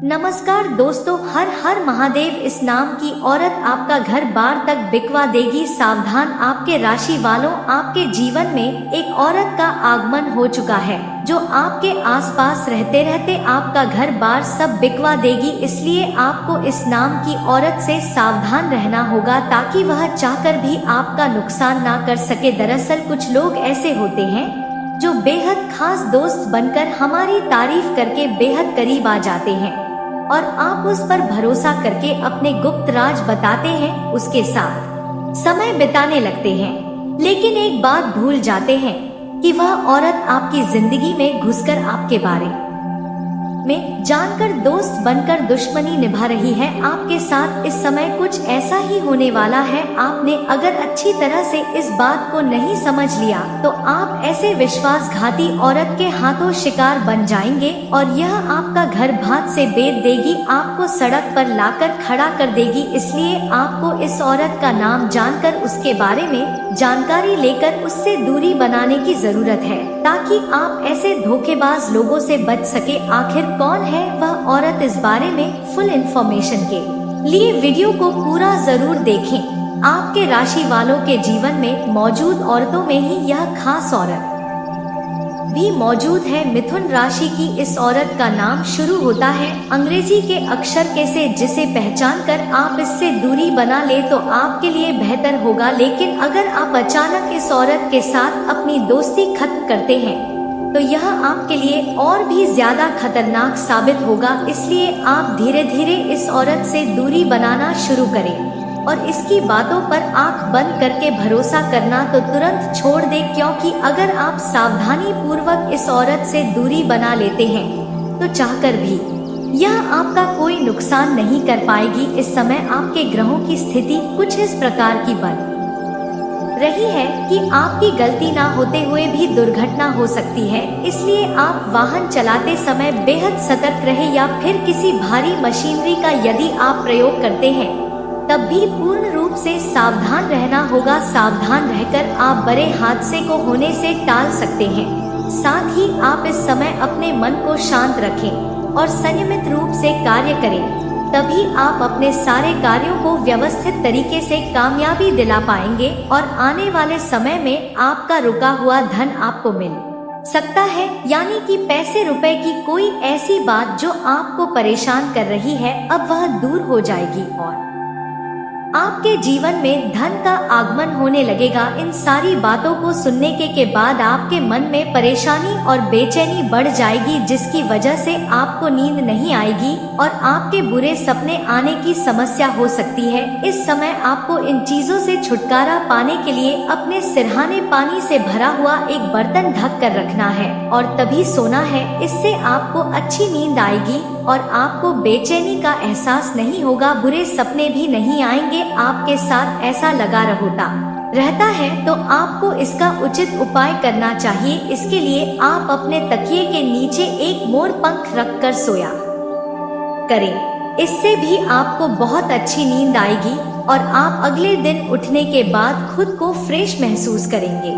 नमस्कार दोस्तों, हर हर महादेव। इस नाम की औरत आपका घर बार तक बिकवा देगी। सावधान, आपके राशि वालों, आपके जीवन में एक औरत का आगमन हो चुका है जो आपके आसपास रहते रहते आपका घर बार सब बिकवा देगी। इसलिए आपको इस नाम की औरत से सावधान रहना होगा ताकि वह चाहकर भी आपका नुकसान ना कर सके। दरअसल कुछ लोग ऐसे होते हैं जो बेहद खास दोस्त बनकर हमारी तारीफ करके बेहद करीब आ जाते हैं और आप उस पर भरोसा करके अपने गुप्त राज बताते हैं, उसके साथ समय बिताने लगते हैं, लेकिन एक बात भूल जाते हैं कि वह औरत आपकी जिंदगी में घुसकर आपके बारे में जानकर दोस्त बनकर दुश्मनी निभा रही है। आपके साथ इस समय कुछ ऐसा ही होने वाला है। आपने अगर अच्छी तरह से इस बात को नहीं समझ लिया तो आप ऐसे विश्वासघाती औरत के हाथों शिकार बन जाएंगे और यह आपका घर भात से बेच देगी, आपको सड़क पर लाकर खड़ा कर देगी। इसलिए आपको इस औरत का नाम जानकर उसके बारे में जानकारी लेकर उससे दूरी बनाने की जरूरत है ताकि आप ऐसे धोखेबाज लोगों से बच सके। आखिर कौन है वह औरत, इस बारे में फुल इंफॉर्मेशन के लिए वीडियो को पूरा जरूर देखें। आपके राशि वालों के जीवन में मौजूद औरतों में ही यह खास औरत भी मौजूद है। मिथुन राशि की इस औरत का नाम शुरू होता है अंग्रेजी के अक्षर के से, जिसे पहचान कर आप इससे दूरी बना ले तो आपके लिए बेहतर होगा। लेकिन अगर आप अचानक इस औरत के साथ अपनी दोस्ती खत्म करते हैं तो यह आपके लिए और भी ज्यादा खतरनाक साबित होगा। इसलिए आप धीरे धीरे इस औरत से दूरी बनाना शुरू करें और इसकी बातों पर आंख बंद करके भरोसा करना तो तुरंत छोड़ दें, क्योंकि अगर आप सावधानी पूर्वक इस औरत से दूरी बना लेते हैं तो चाहकर भी यह आपका कोई नुकसान नहीं कर पाएगी। इस समय आपके ग्रहों की स्थिति कुछ इस प्रकार की बन रही है कि आपकी गलती ना होते हुए भी दुर्घटना हो सकती है। इसलिए आप वाहन चलाते समय बेहद सतर्क रहे या फिर किसी भारी मशीनरी का यदि आप प्रयोग करते हैं तब भी पूर्ण रूप से सावधान रहना होगा। सावधान रहकर आप बड़े हादसे को होने से टाल सकते हैं। साथ ही आप इस समय अपने मन को शांत रखें और संयमित रूप से कार्य करें, तभी आप अपने सारे कार्यों को व्यवस्थित तरीके से कामयाबी दिला पाएंगे और आने वाले समय में आपका रुका हुआ धन आपको मिल सकता है। यानी कि पैसे रुपए की कोई ऐसी बात जो आपको परेशान कर रही है अब वह दूर हो जाएगी और आपके जीवन में धन का आगमन होने लगेगा। इन सारी बातों को सुनने के बाद आपके मन में परेशानी और बेचैनी बढ़ जाएगी, जिसकी वजह से आपको नींद नहीं आएगी और आपके बुरे सपने आने की समस्या हो सकती है। इस समय आपको इन चीजों से छुटकारा पाने के लिए अपने सिरहाने पानी से भरा हुआ एक बर्तन ढक कर रखना है और तभी सोना है। इससे आपको अच्छी नींद आएगी और आपको बेचैनी का एहसास नहीं होगा, बुरे सपने भी नहीं आएंगे। आपके साथ ऐसा लगा रहता है तो आपको इसका उचित उपाय करना चाहिए। इसके लिए आप अपने तकिए के नीचे एक मोर पंख रखकर सोया करें। इससे भी आपको बहुत अच्छी नींद आएगी और आप अगले दिन उठने के बाद खुद को फ्रेश महसूस करेंगे।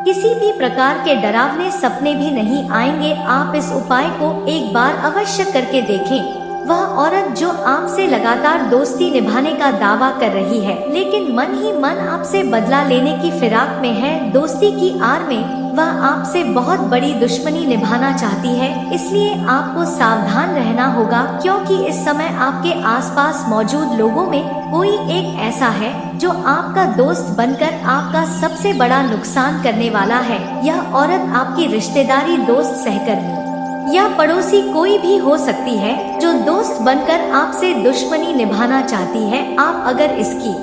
किसी भी प्रकार के डरावने सपने भी नहीं आएंगे। आप इस उपाय को एक बार अवश्य करके देखें। वह औरत जो आपसे लगातार दोस्ती निभाने का दावा कर रही है लेकिन मन ही मन आपसे बदला लेने की फिराक में है, दोस्ती की आड़ में वह आपसे बहुत बड़ी दुश्मनी निभाना चाहती है। इसलिए आपको सावधान रहना होगा, क्योंकि इस समय आपके आसपास मौजूद लोगों में कोई एक ऐसा है जो आपका दोस्त बनकर आपका सबसे बड़ा नुकसान करने वाला है। यह औरत आपकी रिश्तेदारी, दोस्त, सहकर्मी या पड़ोसी कोई भी हो सकती है जो दोस्त बनकर आपसे दुश्मनी निभाना चाहती है। आप अगर इसकी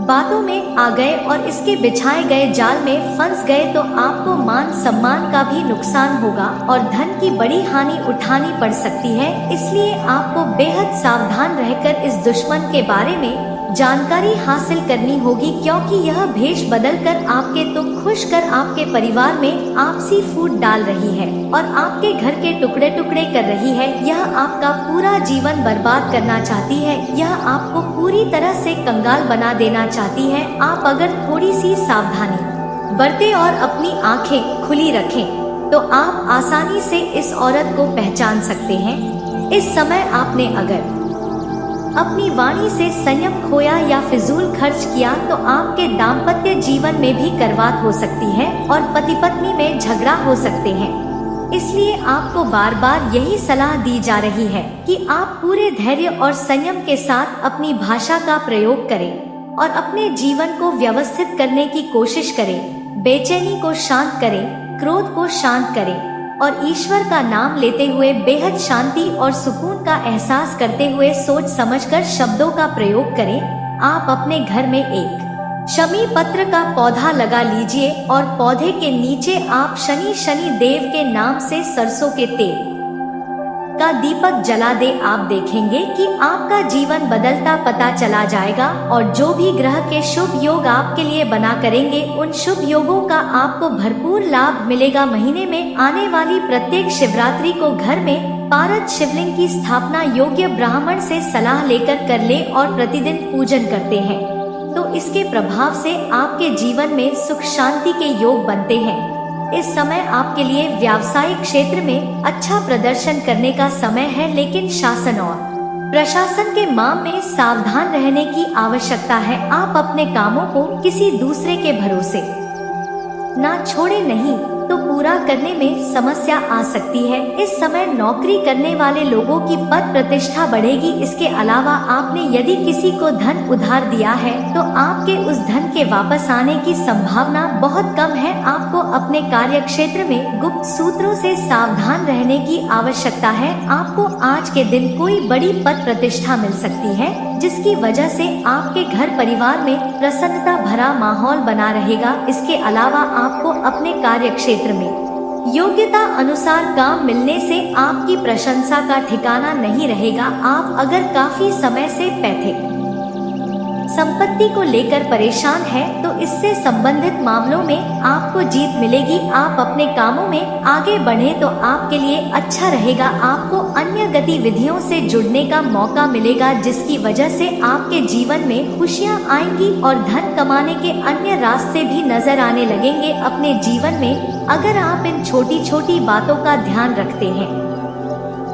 बातों में आ गए और इसके बिछाए गए जाल में फंस गए तो आपको मान सम्मान का भी नुकसान होगा और धन की बड़ी हानि उठानी पड़ सकती है। इसलिए आपको बेहद सावधान रहकर इस दुश्मन के बारे में जानकारी हासिल करनी होगी, क्योंकि यह भेष बदलकर आपके तो खुश कर आपके परिवार में आपसी फूट डाल रही है और आपके घर के टुकड़े टुकड़े कर रही है। यह आपका पूरा जीवन बर्बाद करना चाहती है। यह आपको पूरी तरह से कंगाल बना देना चाहती है। आप अगर थोड़ी सी सावधानी बरतें और अपनी आंखें खुली रखें तो आप आसानी से इस औरत को पहचान सकते हैं। इस समय आपने अगर अपनी वाणी से संयम खोया या फिजूल खर्च किया तो आपके दाम्पत्य जीवन में भी करवात हो सकती है और पति पत्नी में झगड़ा हो सकते हैं। इसलिए आपको बार बार यही सलाह दी जा रही है कि आप पूरे धैर्य और संयम के साथ अपनी भाषा का प्रयोग करें और अपने जीवन को व्यवस्थित करने की कोशिश करें। बेचैनी को शांत करें, क्रोध को शांत करें और ईश्वर का नाम लेते हुए बेहद शांति और सुकून का एहसास करते हुए सोच समझकर शब्दों का प्रयोग करें। आप अपने घर में एक शमी पत्र का पौधा लगा लीजिए और पौधे के नीचे आप शनि देव के नाम से सरसों के तेल का दीपक जला दे। आप देखेंगे कि आपका जीवन बदलता पता चला जाएगा और जो भी ग्रह के शुभ योग आपके लिए बना करेंगे उन शुभ योगों का आपको भरपूर लाभ मिलेगा। महीने में आने वाली प्रत्येक शिवरात्रि को घर में पारद शिवलिंग की स्थापना योग्य ब्राह्मण से सलाह लेकर कर ले और प्रतिदिन पूजन करते हैं तो इसके प्रभाव से आपके जीवन में सुख शांति के योग बनते हैं। इस समय आपके लिए व्यावसायिक क्षेत्र में अच्छा प्रदर्शन करने का समय है, लेकिन शासन और प्रशासन के मामले में सावधान रहने की आवश्यकता है। आप अपने कामों को किसी दूसरे के भरोसे ना छोड़े, नहीं तो पूरा करने में समस्या आ सकती है। इस समय नौकरी करने वाले लोगों की पद प्रतिष्ठा बढ़ेगी। इसके अलावा आपने यदि किसी को धन उधार दिया है तो आपके उस धन के वापस आने की संभावना बहुत कम है। आपको अपने कार्य क्षेत्र में गुप्त सूत्रों से सावधान रहने की आवश्यकता है। आपको आज के दिन कोई बड़ी पद प्रतिष्ठा मिल सकती है जिसकी वजह से आपके घर परिवार में प्रसन्नता भरा माहौल बना रहेगा। इसके अलावा आपको अपने कार्य क्षेत्र में योग्यता अनुसार काम मिलने से आपकी प्रशंसा का ठिकाना नहीं रहेगा। आप अगर काफी समय से पैतृक संपत्ति को लेकर परेशान है तो इससे संबंधित मामलों में आपको जीत मिलेगी। आप अपने कामों में आगे बढ़े तो आपके लिए अच्छा रहेगा। आपको अन्य गतिविधियों से जुड़ने का मौका मिलेगा जिसकी वजह से आपके जीवन में खुशियां आएंगी और धन कमाने के अन्य रास्ते भी नजर आने लगेंगे। अपने जीवन में अगर आप इन छोटी छोटी बातों का ध्यान रखते हैं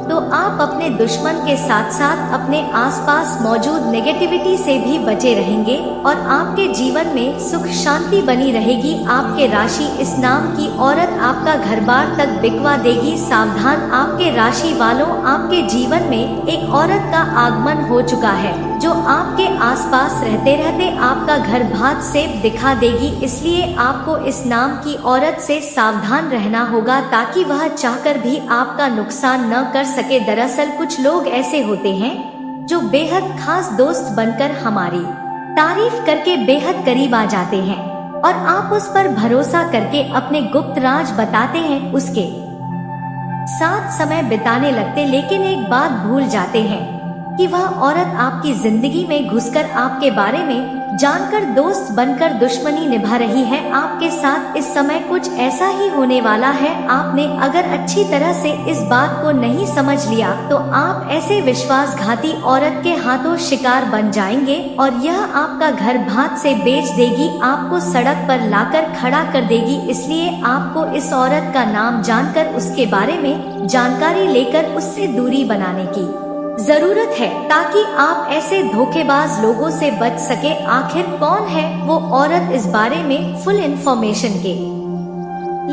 तो आप अपने दुश्मन के साथ साथ अपने आसपास मौजूद नेगेटिविटी से भी बचे रहेंगे और आपके जीवन में सुख शांति बनी रहेगी। आपके राशि इस नाम की औरत आपका घर बार तक बिकवा देगी। सावधान आपके राशि वालों, आपके जीवन में एक औरत का आगमन हो चुका है जो आपके आसपास रहते रहते आपका घर भात से दिखा देगी। इसलिए आपको इस नाम की औरत से सावधान रहना होगा ताकि वह चाहकर भी आपका नुकसान न कर सके। दरअसल कुछ लोग ऐसे होते हैं जो बेहद खास दोस्त बनकर हमारी तारीफ करके बेहद करीब आ जाते हैं और आप उस पर भरोसा करके अपने गुप्त राज बताते हैं, उसके साथ समय बिताने लगते, लेकिन एक बात भूल जाते हैं कि वह औरत आपकी जिंदगी में घुसकर आपके बारे में जानकर दोस्त बनकर दुश्मनी निभा रही है। आपके साथ इस समय कुछ ऐसा ही होने वाला है। आपने अगर अच्छी तरह से इस बात को नहीं समझ लिया तो आप ऐसे विश्वासघाती औरत के हाथों शिकार बन जाएंगे और यह आपका घर भात से बेच देगी, आपको सड़क पर लाकर खड़ा कर देगी। इसलिए आपको इस औरत का नाम जानकर उसके बारे में जानकारी लेकर उससे दूरी बनाने की जरूरत है ताकि आप ऐसे धोखेबाज लोगों से बच सके। आखिर कौन है वो औरत, इस बारे में फुल इंफॉर्मेशन के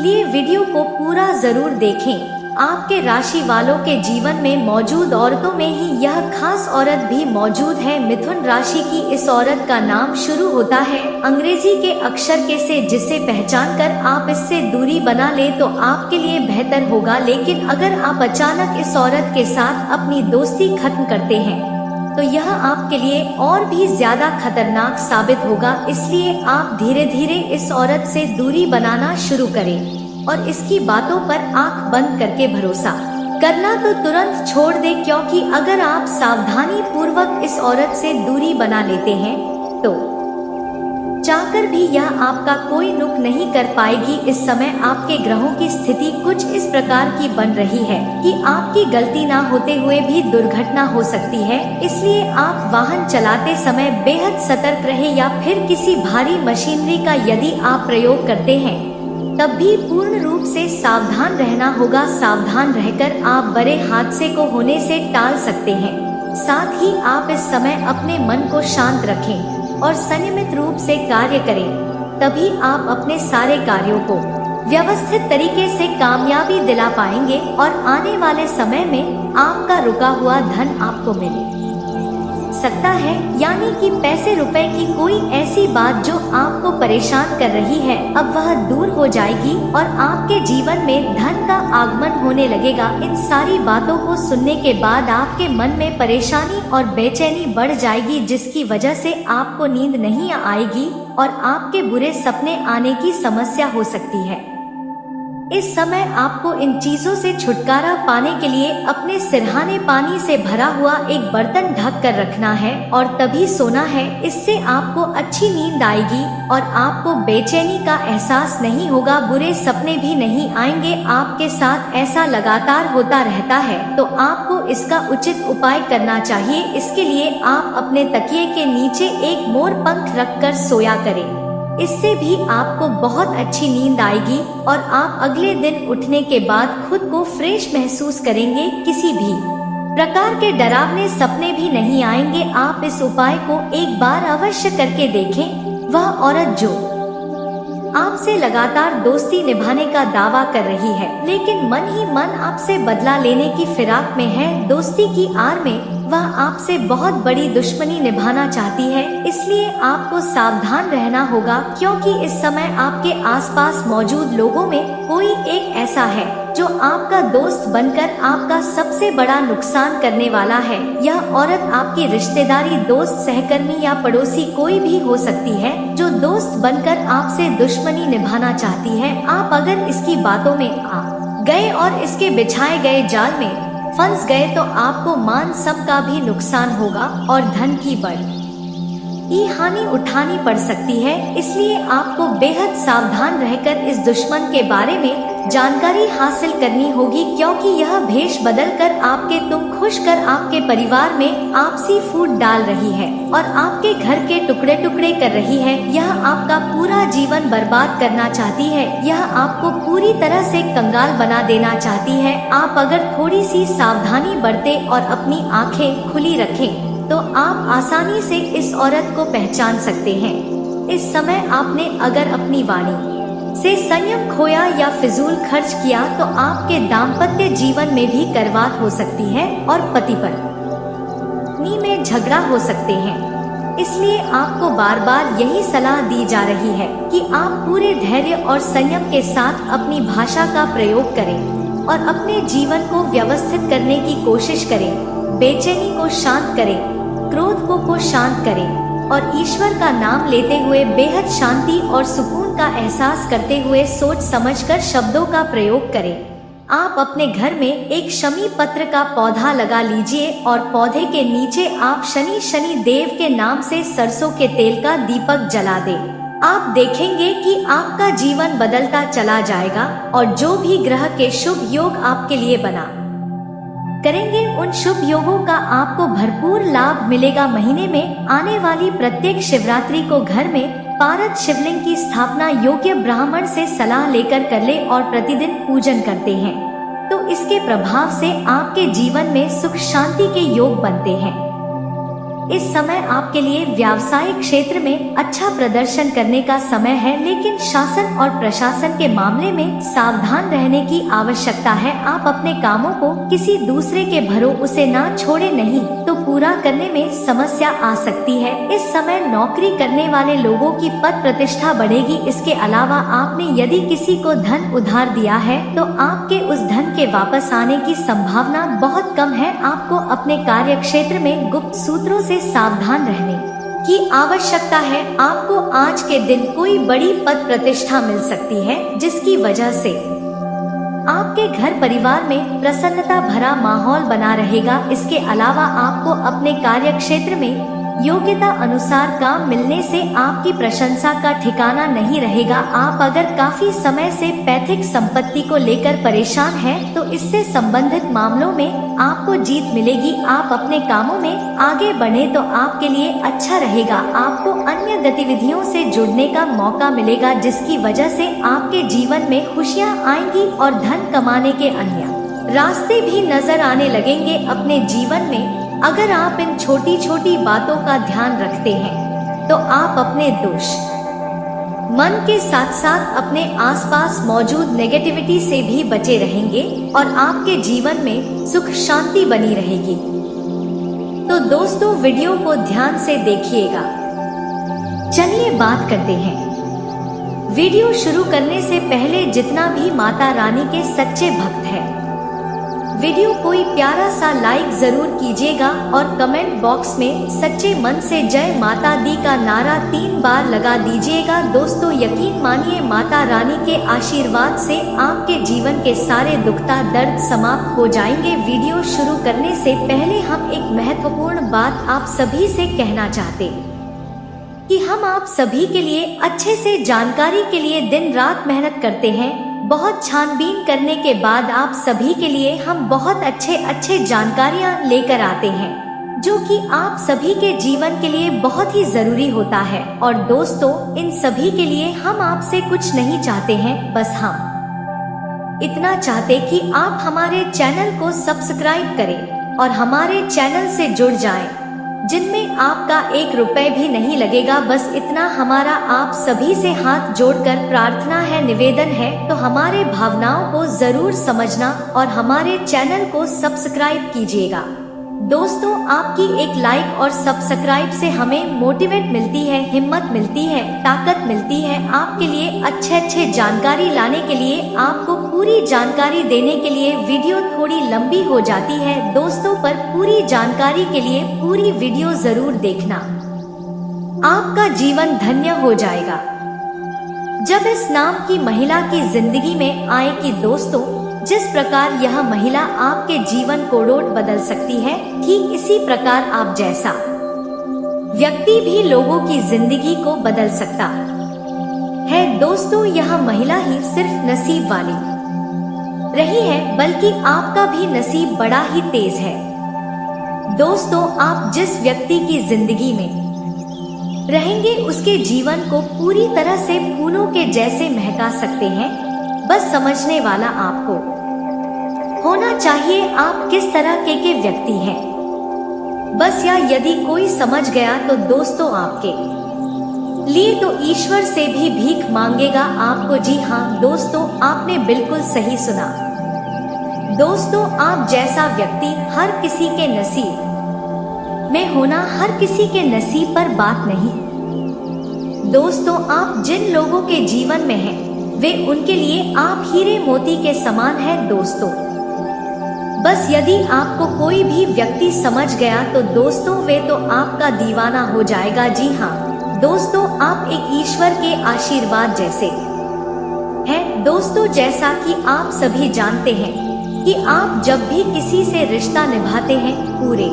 लिए वीडियो को पूरा जरूर देखें। आपके राशि वालों के जीवन में मौजूद औरतों में ही यह खास औरत भी मौजूद है। मिथुन राशि की इस औरत का नाम शुरू होता है अंग्रेजी के अक्षर के से, जिसे पहचान कर आप इससे दूरी बना ले तो आपके लिए बेहतर होगा। लेकिन अगर आप अचानक इस औरत के साथ अपनी दोस्ती खत्म करते हैं तो यह आपके लिए और भी ज्यादा खतरनाक साबित होगा। इसलिए आप धीरे धीरे इस औरत से दूरी बनाना शुरू करें और इसकी बातों पर आंख बंद करके भरोसा करना तो तुरंत छोड़ दे, क्योंकि अगर आप सावधानी पूर्वक इस औरत से दूरी बना लेते हैं तो चाहकर भी यह आपका कोई नुक नहीं कर पाएगी। इस समय आपके ग्रहों की स्थिति कुछ इस प्रकार की बन रही है कि आपकी गलती ना होते हुए भी दुर्घटना हो सकती है। इसलिए आप वाहन चलाते समय बेहद सतर्क रहे या फिर किसी भारी मशीनरी का यदि आप प्रयोग करते हैं तब भी पूर्ण रूप से सावधान रहना होगा। सावधान रहकर आप बड़े हादसे को होने से टाल सकते हैं। साथ ही आप इस समय अपने मन को शांत रखें और संयमित रूप से कार्य करें, तभी आप अपने सारे कार्यों को व्यवस्थित तरीके से कामयाबी दिला पाएंगे और आने वाले समय में आपका रुका हुआ धन आपको मिल सकता है। यानी कि पैसे रुपए की कोई ऐसी बात जो आपको परेशान कर रही है, अब वह दूर हो जाएगी और आपके जीवन में धन का आगमन होने लगेगा। इन सारी बातों को सुनने के बाद आपके मन में परेशानी और बेचैनी बढ़ जाएगी, जिसकी वजह से आपको नींद नहीं आएगी और आपके बुरे सपने आने की समस्या हो सकती है। इस समय आपको इन चीजों से छुटकारा पाने के लिए अपने सिरहाने पानी से भरा हुआ एक बर्तन ढक कर रखना है और तभी सोना है। इससे आपको अच्छी नींद आएगी और आपको बेचैनी का एहसास नहीं होगा, बुरे सपने भी नहीं आएंगे। आपके साथ ऐसा लगातार होता रहता है तो आपको इसका उचित उपाय करना चाहिए। इसके लिए आप अपने तकिए के नीचे एक मोर पंख रखकर सोया करें। इससे भी आपको बहुत अच्छी नींद आएगी और आप अगले दिन उठने के बाद खुद को फ्रेश महसूस करेंगे। किसी भी प्रकार के डरावने सपने भी नहीं आएंगे। आप इस उपाय को एक बार अवश्य करके देखें। वह औरत जो आपसे लगातार दोस्ती निभाने का दावा कर रही है, लेकिन मन ही मन आपसे बदला लेने की फिराक में है, दोस्ती की आड़ में वह आपसे बहुत बड़ी दुश्मनी निभाना चाहती है। इसलिए आपको सावधान रहना होगा, क्योंकि इस समय आपके आसपास मौजूद लोगों में कोई एक ऐसा है जो आपका दोस्त बनकर आपका सबसे बड़ा नुकसान करने वाला है। यह औरत आपकी रिश्तेदारी, दोस्त, सहकर्मी या पड़ोसी कोई भी हो सकती है जो दोस्त बनकर आपसे दुश्मनी निभाना चाहती है। आप अगर इसकी बातों में आ गए और इसके बिछाए गए जाल में फंस गए तो आपको मान सब का भी नुकसान होगा और धन की बड़ी हानि उठानी पड़ सकती है। इसलिए आपको बेहद सावधान रहकर इस दुश्मन के बारे में जानकारी हासिल करनी होगी, क्योंकि यह भेष बदलकर आपके तुम खुश कर आपके परिवार में आपसी फूट डाल रही है और आपके घर के टुकड़े टुकड़े कर रही है। यह आपका पूरा जीवन बर्बाद करना चाहती है। यह आपको पूरी तरह से कंगाल बना देना चाहती है। आप अगर थोड़ी सी सावधानी बरते और अपनी आंखें खुली रखें तो आप आसानी से इस औरत को पहचान सकते हैं। इस समय आपने अगर अपनी वाणी से संयम खोया या फिजूल खर्च किया तो आपके दाम्पत्य जीवन में भी करवाट हो सकती है और पति पत्नी में झगड़ा हो सकते हैं। इसलिए आपको बार बार यही सलाह दी जा रही है कि आप पूरे धैर्य और संयम के साथ अपनी भाषा का प्रयोग करें और अपने जीवन को व्यवस्थित करने की कोशिश करें। बेचैनी को शांत करें, क्रोध को शांत करें और ईश्वर का नाम लेते हुए बेहद शांति और सुकून का एहसास करते हुए सोच समझकर शब्दों का प्रयोग करें। आप अपने घर में एक शमी पत्र का पौधा लगा लीजिए और पौधे के नीचे आप शनि देव के नाम से सरसों के तेल का दीपक जला दें। आप देखेंगे कि आपका जीवन बदलता चला जाएगा और जो भी ग्रह के शुभ योग आपके लिए बना करेंगे उन शुभ योगों का आपको भरपूर लाभ मिलेगा। महीने में आने वाली प्रत्येक शिवरात्रि को घर में पारद शिवलिंग की स्थापना योग्य ब्राह्मण से सलाह लेकर कर ले और प्रतिदिन पूजन करते हैं तो इसके प्रभाव से आपके जीवन में सुख शांति के योग बनते हैं। इस समय आपके लिए व्यावसायिक क्षेत्र में अच्छा प्रदर्शन करने का समय है, लेकिन शासन और प्रशासन के मामले में सावधान रहने की आवश्यकता है। आप अपने कामों को किसी दूसरे के भरोसे ना छोड़े, नहीं तो पूरा करने में समस्या आ सकती है। इस समय नौकरी करने वाले लोगों की पद प्रतिष्ठा बढ़ेगी। इसके अलावा आपने यदि किसी को धन उधार दिया है तो आपके उस धन के वापस आने की संभावना बहुत कम है। आपको अपने कार्य क्षेत्र में गुप्त सूत्रों से सावधान रहने की आवश्यकता है। आपको आज के दिन कोई बड़ी पद प्रतिष्ठा मिल सकती है जिसकी वजह से आपके घर परिवार में प्रसन्नता भरा माहौल बना रहेगा। इसके अलावा आपको अपने कार्य क्षेत्र में योग्यता अनुसार काम मिलने से आपकी प्रशंसा का ठिकाना नहीं रहेगा। आप अगर काफी समय से पैतृक संपत्ति को लेकर परेशान हैं, तो इससे संबंधित मामलों में आपको जीत मिलेगी। आप अपने कामों में आगे बढ़े तो आपके लिए अच्छा रहेगा। आपको अन्य गतिविधियों से जुड़ने का मौका मिलेगा, जिसकी वजह से आपके जीवन में खुशियाँ आएंगी और धन कमाने के अन्य रास्ते भी नजर आने लगेंगे अपने जीवन में। अगर आप इन छोटी छोटी बातों का ध्यान रखते हैं, तो आप अपने दोष मन के साथ साथ अपने आसपास मौजूद नेगेटिविटी से भी बचे रहेंगे और आपके जीवन में सुख शांति बनी रहेगी। तो दोस्तों, वीडियो को ध्यान से देखिएगा। चलिए बात करते हैं। वीडियो शुरू करने से पहले जितना भी माता रानी के सच्चे भक्त हैं, वीडियो कोई प्यारा सा लाइक जरूर कीजिएगा और कमेंट बॉक्स में सच्चे मन से जय माता दी का नारा 3 बार लगा दीजिएगा। दोस्तों, यकीन मानिए, माता रानी के आशीर्वाद से आपके जीवन के सारे दुखता दर्द समाप्त हो जाएंगे। वीडियो शुरू करने से पहले हम एक महत्वपूर्ण बात आप सभी से कहना चाहते कि हम आप सभी के लिए अच्छे से जानकारी के लिए दिन रात मेहनत करते हैं। बहुत छानबीन करने के बाद आप सभी के लिए हम बहुत अच्छे जानकारियां लेकर आते हैं, जो कि आप सभी के जीवन के लिए बहुत ही जरूरी होता है। और दोस्तों, इन सभी के लिए हम आपसे कुछ नहीं चाहते हैं, बस हम इतना चाहते कि आप हमारे चैनल को सब्सक्राइब करें और हमारे चैनल से जुड़ जाएं, जिनमें आपका 1 रुपए भी नहीं लगेगा। बस इतना हमारा आप सभी से हाथ जोड़कर प्रार्थना है, निवेदन है। तो हमारे भावनाओं को जरूर समझना और हमारे चैनल को सब्सक्राइब कीजिएगा। दोस्तों, आपकी एक लाइक और सब्सक्राइब से हमें मोटिवेट मिलती है, हिम्मत मिलती है, ताकत मिलती है आपके लिए अच्छे जानकारी लाने के लिए। आपको पूरी जानकारी देने के लिए वीडियो थोड़ी लंबी हो जाती है दोस्तों, पर पूरी जानकारी के लिए पूरी वीडियो जरूर देखना, आपका जीवन धन्य हो जाएगा। जब इस नाम की महिला की जिंदगी में आए कि दोस्तों, जिस प्रकार यह महिला आपके जीवन को रोड बदल सकती है, ठीक इसी प्रकार आप जैसा व्यक्ति भी लोगों की जिंदगी को बदल सकता है। दोस्तों, यह महिला ही सिर्फ नसीब वाली रही है, बल्कि आपका भी नसीब बड़ा ही तेज है। दोस्तों, आप जिस व्यक्ति की जिंदगी में रहेंगे, उसके जीवन को पूरी तरह से फूलों के जैसे महका सकते हैं। बस समझने वाला आपको होना चाहिए आप किस तरह के व्यक्ति हैं। बस या यदि कोई समझ गया तो दोस्तों, आपके लिए तो ईश्वर से भी भीख मांगेगा आपको। जी हाँ दोस्तों, आपने बिल्कुल सही सुना। दोस्तों, आप जैसा व्यक्ति हर किसी के नसीब में होना हर किसी के नसीब पर बात नहीं। दोस्तों, आप जिन लोगों के जीवन में हैं, वे उनके लिए आप हीरे मोती के समान हैं। दोस्तों, बस यदि आपको कोई भी व्यक्ति समझ गया तो दोस्तों, वे तो आपका दीवाना हो जाएगा। जी हाँ दोस्तों, आप एक ईश्वर के आशीर्वाद जैसे हैं। दोस्तों, जैसा कि आप सभी जानते हैं कि आप जब भी किसी से रिश्ता निभाते हैं, पूरे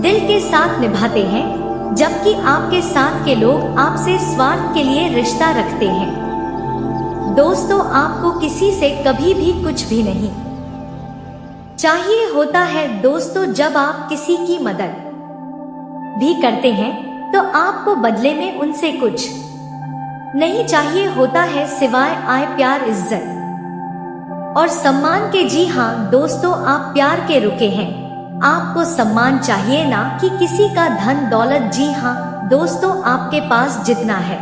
दिल के साथ निभाते हैं, जबकि आपके साथ के लोग आपसे स्वार्थ के लिए रिश्ता रखते हैं। दोस्तों, आपको किसी से कभी भी कुछ भी नहीं चाहिए होता है। दोस्तों, जब आप किसी की मदद भी करते हैं, तो आपको बदले में उनसे कुछ नहीं चाहिए होता है, सिवाय आए प्यार, इज्जत और सम्मान के। जी हाँ दोस्तों, आप प्यार के रुके हैं। आपको सम्मान चाहिए, ना कि किसी का धन दौलत। जी हाँ दोस्तों, आपके पास जितना है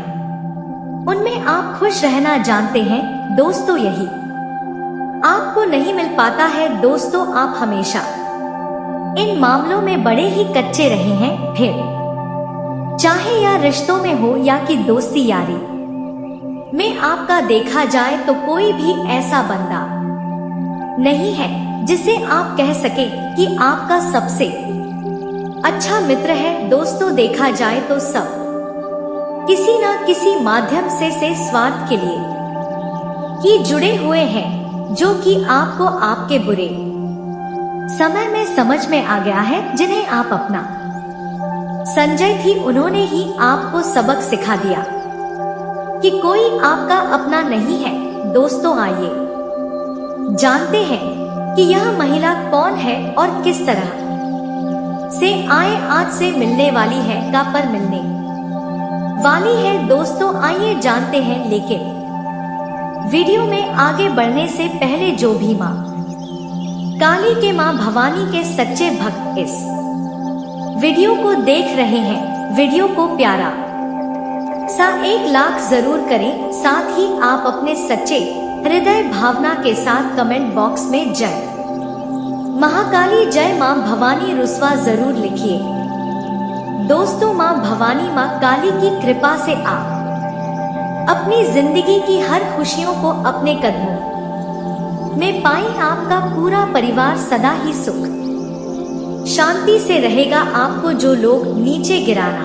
उनमें आप खुश रहना जानते हैं। दोस्तों, यही आपको नहीं मिल पाता है। दोस्तों, आप हमेशा इन मामलों में बड़े ही कच्चे रहे हैं, फिर चाहे या रिश्तों में हो या कि दोस्ती यारी में आपका देखा जाए तो कोई भी ऐसा बंदा नहीं है जिसे आप कह सके कि आपका सबसे अच्छा मित्र है। दोस्तों, देखा जाए तो सब किसी न किसी माध्यम से स्वार्थ के लिए ही जुड़े हुए हैं, जो कि आपको आपके बुरे समय में समझ में आ गया है, जिन्हें आप अपना संजय थी, उन्होंने ही आपको सबक सिखा दिया कि कोई आपका अपना नहीं है। दोस्तों आइए जानते हैं कि यह महिला कौन है और किस तरह से आज से मिलने वाली है का पर मिलने वाली है। दोस्तों आइए जानते हैं, लेकिन वीडियो में आगे बढ़ने से पहले जो भी माँ काली के माँ भवानी के सच्चे भक्त इस वीडियो को देख रहे हैं, वीडियो को प्यारा सा 1 लाख जरूर करें। साथ ही आप अपने सच्चे हृदय भावना के साथ कमेंट बॉक्स में जय महाकाली, जय माँ भवानी रुस्वा जरूर लिखिए। दोस्तों माँ भवानी, माँ काली की कृपा से आप अपनी जिंदगी की हर खुशियों को अपने कदमों में पाएं। आपका पूरा परिवार सदा ही सुख शांति से रहेगा। आपको जो लोग नीचे गिराना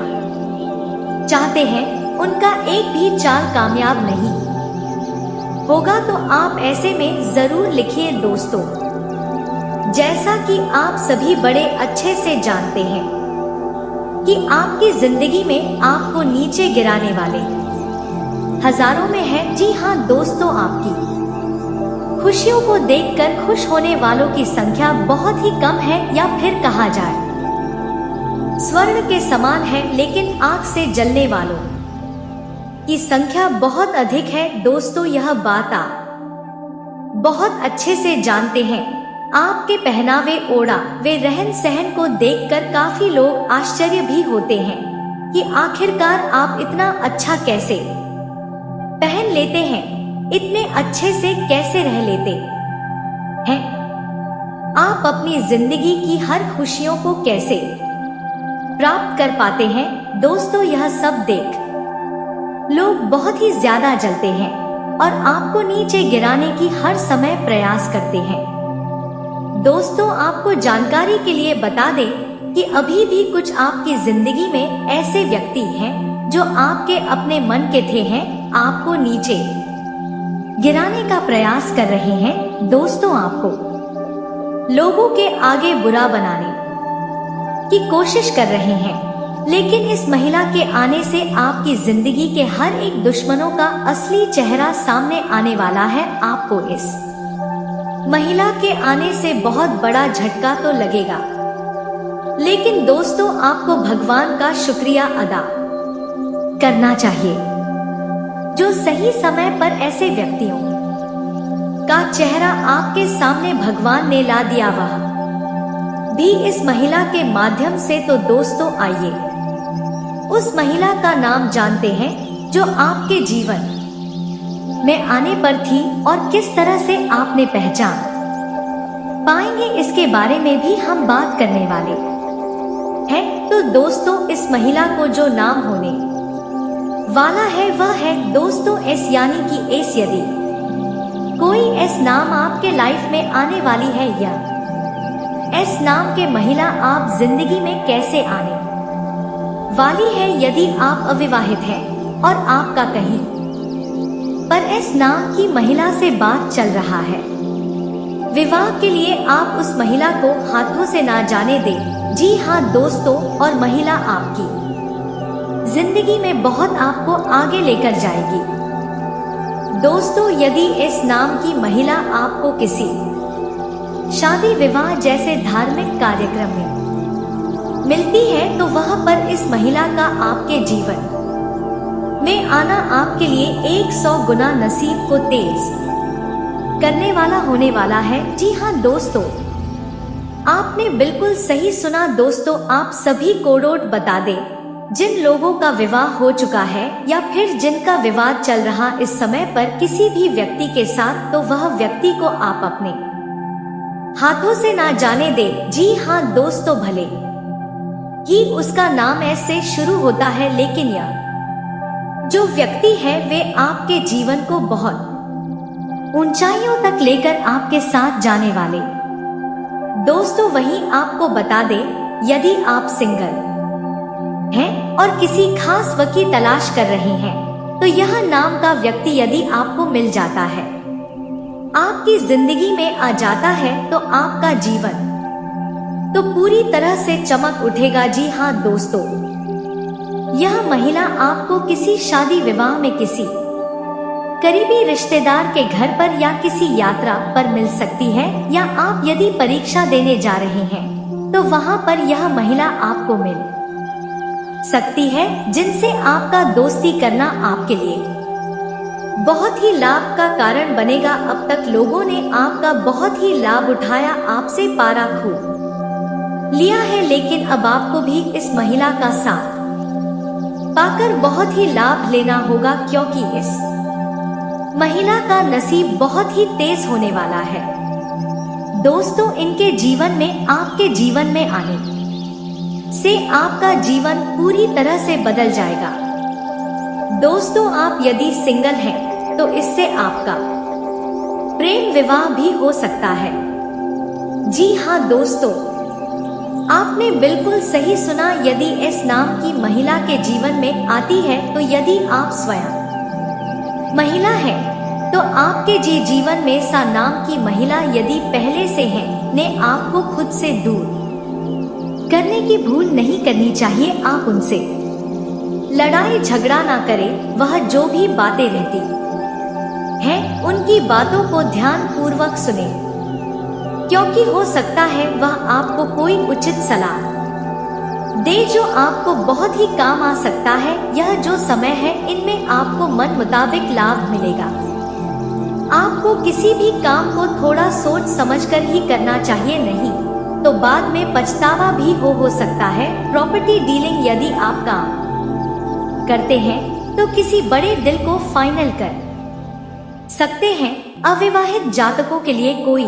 चाहते हैं, उनका एक भी चाल कामयाब नहीं होगा। तो आप ऐसे में जरूर लिखिए। दोस्तों जैसा कि आप सभी बड़े अच्छे से जानते हैं कि आपकी जिंदगी में आपको नीचे गिराने वाले हजारों में है। जी हाँ दोस्तों, आपकी खुशियों को देखकर खुश होने वालों की संख्या बहुत ही कम है, या फिर कहा जाए स्वर्ण के समान है, लेकिन आग से जलने वालों की संख्या बहुत अधिक है। दोस्तों यह बात आप बहुत अच्छे से जानते हैं। आपके पहनावे, ओढ़ा वे रहन सहन को देखकर काफी लोग आश्चर्य भी होते हैं कि आखिरकार आप इतना अच्छा कैसे पहन लेते हैं, इतने अच्छे से कैसे रह लेते हैं, आप अपनी जिंदगी की हर खुशियों को कैसे प्राप्त कर पाते हैं। दोस्तों यह सब देख लोग बहुत ही ज्यादा जलते हैं और आपको नीचे गिराने की हर समय प्रयास करते हैं। दोस्तों आपको जानकारी के लिए बता दें कि अभी भी कुछ आपकी जिंदगी में ऐसे व्यक्ति हैं जो आपके अपने मन के थे हैं, आपको नीचे गिराने का प्रयास कर रहे हैं। दोस्तों आपको लोगों के आगे बुरा बनाने की कोशिश कर रहे हैं, लेकिन इस महिला के आने से आपकी जिंदगी के हर एक दुश्मनों का असली चेहरा सामने आने वाला है। आपको इस महिला के आने से बहुत बड़ा झटका तो लगेगा, लेकिन दोस्तों आपको भगवान का शुक्रिया अदा करना चाहिए जो सही समय पर ऐसे व्यक्तियों का चेहरा आपके सामने भगवान ने ला दिया, वह भी इस महिला के माध्यम से। तो दोस्तों आइए उस महिला का नाम जानते हैं जो आपके जीवन में आने पर थी और किस तरह से आपने पहचान पाएंगे, इसके बारे में भी हम बात करने वाले हैं। तो दोस्तों इस महिला को जो नाम होने वाला है वह है दोस्तों एस, यानी कि एस। यदि कोई एस नाम आपके लाइफ में आने वाली है या एस नाम के महिला आप जिंदगी में कैसे आने वाली है, यदि आप अविवाहित हैं और आपका कहीं पर एस नाम की महिला से बात चल रहा है विवाह के लिए, आप उस महिला को हाथों से ना जाने दें। जी हाँ दोस्तों, और महिला आपकी जिंदगी में बहुत आपको आगे लेकर जाएगी। दोस्तों यदि इस नाम की महिला आपको किसी शादी विवाह जैसे धार्मिक कार्यक्रम में मिलती है, तो वहां पर इस महिला का आपके जीवन में आना आपके लिए 100 गुना नसीब को तेज करने वाला होने वाला है। जी हाँ दोस्तों, आपने बिल्कुल सही सुना। दोस्तों आप सभी कोडोट बता दें जिन लोगों का विवाह हो चुका है या फिर जिनका विवाद चल रहा इस समय पर किसी भी व्यक्ति के साथ, तो वह व्यक्ति को आप अपने हाथों से ना जाने दे। जी हाँ दोस्तों, भले ही उसका नाम एस से शुरू होता है, लेकिन यह जो व्यक्ति है वे आपके जीवन को बहुत ऊंचाइयों तक लेकर आपके साथ जाने वाले। दोस्तों वहीं आपको बता दें, यदि आप सिंगल हैं और किसी खास वक्त की तलाश कर रहे हैं, तो यह नाम का व्यक्ति यदि आपको मिल जाता है, आपकी जिंदगी में आ जाता है, तो आपका जीवन तो पूरी तरह से चमक उठेगा। जी हाँ दोस्तों, यह महिला आपको किसी शादी विवाह में किसी करीबी रिश्तेदार के घर पर या किसी यात्रा पर मिल सकती है, या आप यदि परीक्षा देने जा रहे हैं तो वहाँ पर यह महिला आपको मिल सकती है, जिनसे आपका दोस्ती करना आपके लिए बहुत ही लाभ का कारण बनेगा। अब तक लोगों ने आपका बहुत ही लाभ उठाया, आपसे पारा खूब लिया है, लेकिन अब आपको भी इस महिला का साथ पाकर बहुत ही लाभ लेना होगा, क्योंकि इस महिला का नसीब बहुत ही तेज होने वाला है। दोस्तों, इनके जीवन में आपके जीवन में आने से आपका जीवन पूरी तरह से बदल जाएगा। दोस्तों, आप यदि सिंगल हैं तो इससे आपका प्रेम विवाह भी हो सकता है। जी हाँ दोस्तों, आपने बिल्कुल सही सुना। यदि इस नाम की महिला के जीवन में आती है, तो यदि आप स्वयं महिला है तो आपके जीवन में सा नाम की महिला यदि पहले से है, ने आपको खुद से दूर करने की भूल नहीं करनी चाहिए। आप उनसे लड़ाई झगड़ा ना करें। वह जो भी बातें रहती हैं, उनकी बातों को ध्यान पूर्वक सुने, क्योंकि हो सकता है वह आपको कोई उचित सलाह दे जो आपको बहुत ही काम आ सकता है। यह जो समय है, इनमें आपको मन मुताबिक लाभ मिलेगा। आपको किसी भी काम को थोड़ा सोच समझकर ही करना चाहिए, नहीं तो बाद में पछतावा भी हो सकता है। प्रॉपर्टी डीलिंग यदि आप काम करते हैं तो किसी बड़े डील को फाइनल कर सकते हैं। अविवाहित जातकों के लिए कोई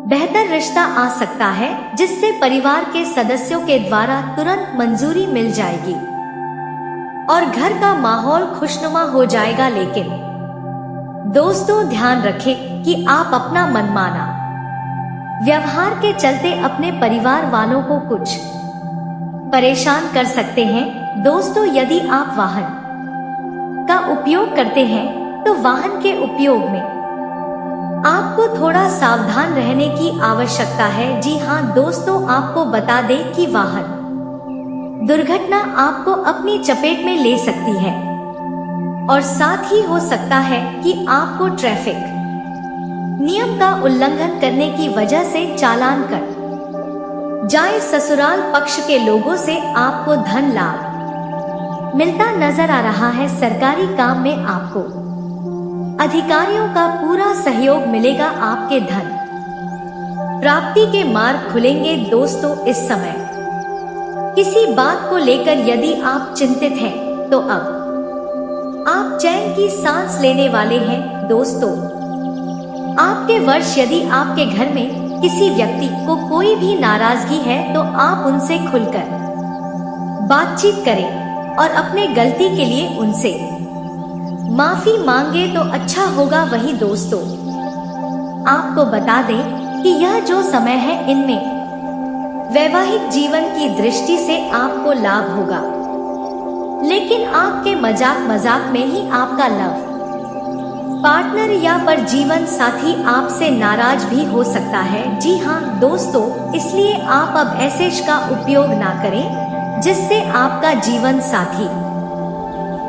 बेहतर रिश्ता आ सकता है, जिससे परिवार के सदस्यों के द्वारा तुरंत मंजूरी मिल जाएगी और घर का माहौल खुशनुमा हो जाएगा। लेकिन दोस्तों, ध्यान रखें कि आप अपना मनमाना व्यवहार के चलते अपने परिवार वालों को कुछ परेशान कर सकते हैं। दोस्तों, यदि आप वाहन का उपयोग करते हैं तो वाहन के उपयोग में आपको थोड़ा सावधान रहने की आवश्यकता है। जी हाँ दोस्तों, आपको बता दें कि वाहन दुर्घटना आपको अपनी चपेट में ले सकती है, और साथ ही हो सकता है कि आपको ट्रैफिक नियम का उल्लंघन करने की वजह से चालान कर जाए। ससुराल पक्ष के लोगों से आपको धन लाभ मिलता नजर आ रहा है। सरकारी काम में आपको अधिकारियों का पूरा सहयोग मिलेगा। आपके धन प्राप्ति के मार्ग खुलेंगे। दोस्तों, इस समय किसी बात को लेकर यदि आप चिंतित हैं तो अब आप चैन की सांस लेने वाले हैं। दोस्तों, आपके वर्ष यदि आपके घर में किसी व्यक्ति को कोई भी नाराजगी है तो आप उनसे खुलकर बातचीत करें और अपने गलती के लिए उनसे माफी मांगे तो अच्छा होगा। वही दोस्तों, आपको बता दें कि यह जो समय है, इनमें वैवाहिक जीवन की दृष्टि से आपको लाभ होगा, लेकिन आपके मजाक में ही आपका लव पार्टनर या पर जीवन साथी आपसे नाराज भी हो सकता है। जी हाँ दोस्तों, इसलिए आप अब ऐसे का उपयोग ना करें जिससे आपका जीवन साथी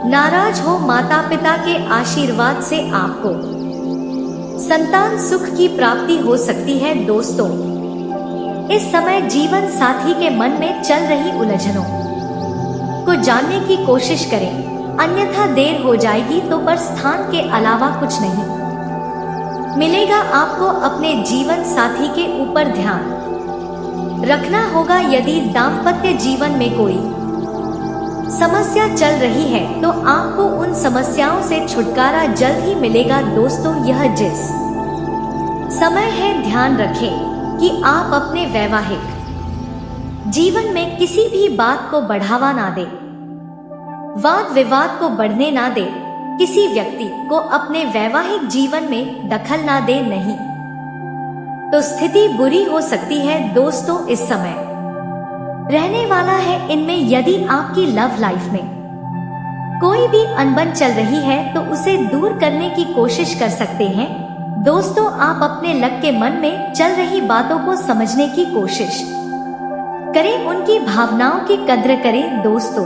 नाराज हो। माता पिता के आशीर्वाद से आपको संतान सुख की प्राप्ति हो सकती है। दोस्तों, इस समय जीवन साथी के मन में चल रही उलझनों को जानने की कोशिश करें, अन्यथा देर हो जाएगी तो पर स्थान के अलावा कुछ नहीं मिलेगा। आपको अपने जीवन साथी के ऊपर ध्यान रखना होगा। यदि दाम्पत्य जीवन में कोई समस्या चल रही है तो आपको उन समस्याओं से छुटकारा जल्द ही मिलेगा। दोस्तों, यह जिस समय है, ध्यान रखें कि आप अपने वैवाहिक जीवन में किसी भी बात को बढ़ावा ना दें, वाद विवाद को बढ़ने ना दें, किसी व्यक्ति को अपने वैवाहिक जीवन में दखल ना दें, नहीं तो स्थिति बुरी हो सकती है। दोस्तों, इस समय रहने वाला है। इनमें यदि आपकी लव लाइफ में कोई भी अनबन चल रही है तो उसे दूर करने की कोशिश कर सकते हैं। दोस्तों, आप अपने लग के मन में चल रही बातों को समझने की कोशिश करें, उनकी भावनाओं की कद्र करें दोस्तों।